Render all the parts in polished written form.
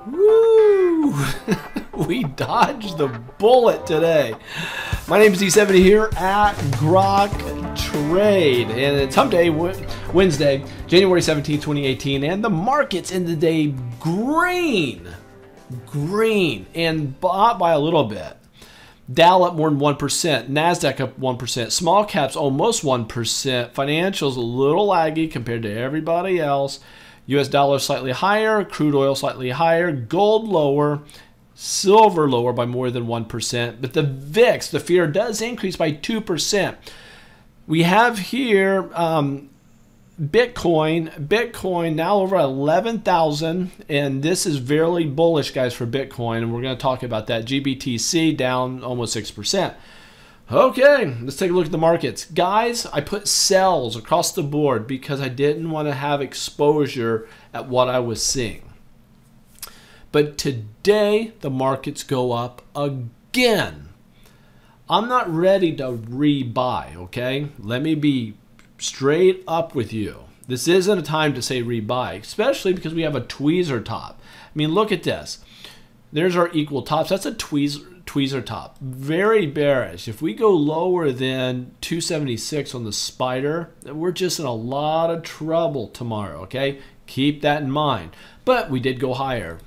Woo! We dodged the bullet today. My name is D70 here at Grok Trade, and it's Hump Day, Wednesday, January 17, 2018, and the market's in the day green, and bought by a little bit. Dow up more than 1%, NASDAQ up 1%, small caps almost 1%, financials a little laggy compared to everybody else. US dollar slightly higher, crude oil slightly higher, gold lower, silver lower by more than 1%. But the VIX, the fear, does increase by 2%. We have here Bitcoin now over 11,000, and this is very bullish, guys, for Bitcoin, and we're going to talk about that. Gbtc down almost 6%. Okay, let's take a look at the markets. Guys, I put sells across the board because I didn't want to have exposure at what I was seeing. But today, the markets go up again. I'm not ready to rebuy, okay? Let me be straight up with you. This isn't a time to say rebuy, especially because we have a tweezer top. I mean, look at this. There's our equal tops. That's a tweezer top. Very bearish. If we go lower than 276 on the spider, we're just in a lot of trouble tomorrow, okay? Keep that in mind. But we did go higher.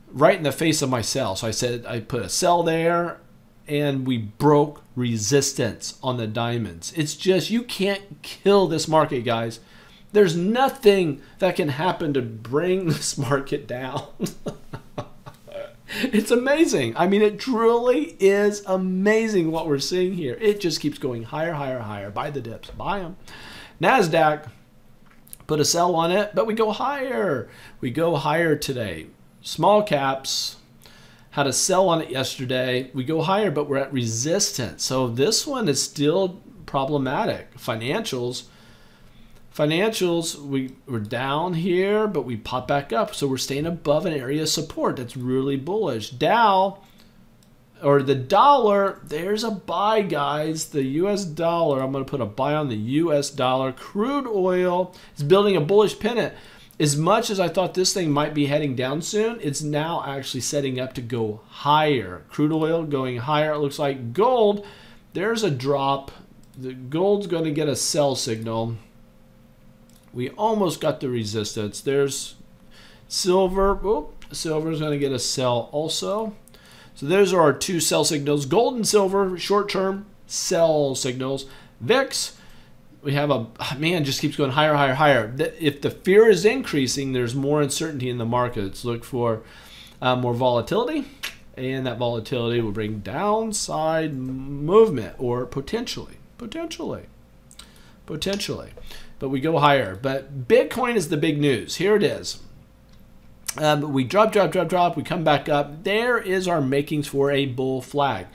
Right in the face of my sell. So I said I put a sell there, and we broke resistance on the diamonds. It's just, you can't kill this market, guys. There's nothing that can happen to bring this market down. It's amazing. I mean, it truly is amazing what we're seeing here. It just keeps going higher, higher, higher. Buy the dips. Buy them. NASDAQ, put a sell on it, but we go higher. We go higher today. Small caps, had a sell on it yesterday. We go higher, but we're at resistance. So this one is still problematic. Financials, we're down here, but we pop back up. So we're staying above an area of support. That's really bullish. Dow, or the dollar, there's a buy, guys. The US dollar, I'm going to put a buy on the US dollar. Crude oil is building a bullish pennant. As much as I thought this thing might be heading down soon, it's now actually setting up to go higher. Crude oil going higher. It looks like gold, there's a drop. The gold's going to get a sell signal. We almost got the resistance. There's silver. Oop, silver's going to get a sell also. So those are our two sell signals. Gold and silver, short-term sell signals. VIX, we have a, man, just keeps going higher, higher, higher. If the fear is increasing, there's more uncertainty in the markets. Look for more volatility, and that volatility will bring downside movement, or potentially. But we go higher. But Bitcoin is the big news. Here it is. We drop. We come back up. There is our makings for a bull flag.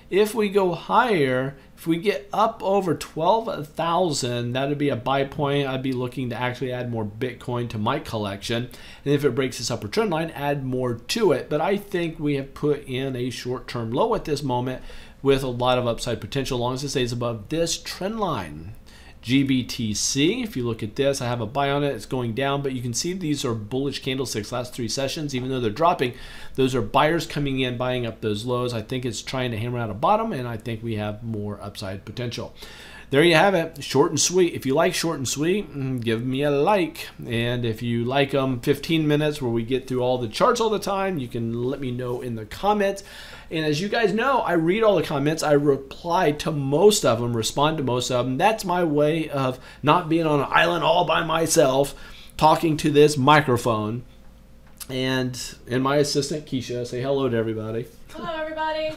If we go higher, if we get up over 12,000, that would be a buy point. I'd be looking to actually add more Bitcoin to my collection. And if it breaks this upper trend line, add more to it. But I think we have put in a short-term low at this moment with a lot of upside potential, as long as it stays above this trend line. Gbtc, if you look at this, I have a buy on it. It's going down, but you can see these are bullish candlesticks last 3 sessions. Even though they're dropping, those are buyers coming in, buying up those lows. I think it's trying to hammer out a bottom, and I think we have more upside potential. There you have it, short and sweet. If you like short and sweet, give me a like. And if you like 15 minutes where we get through all the charts all the time, you can let me know in the comments. And as you guys know, I read all the comments. I reply to most of them, respond to most of them. That's my way of not being on an island all by myself, talking to this microphone. And my assistant, Keisha, say hello to everybody. Hello, everybody.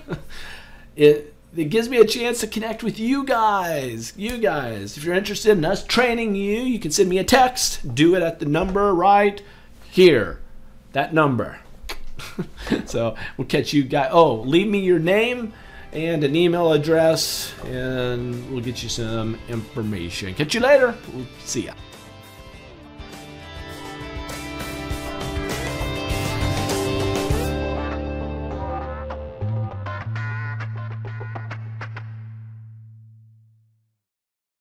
It gives me a chance to connect with you guys. If you're interested in us training you, you can send me a text. Do it at the number right here. That number. So we'll catch you guys. Oh, leave me your name and an email address, and we'll get you some information. Catch you later. We'll see ya.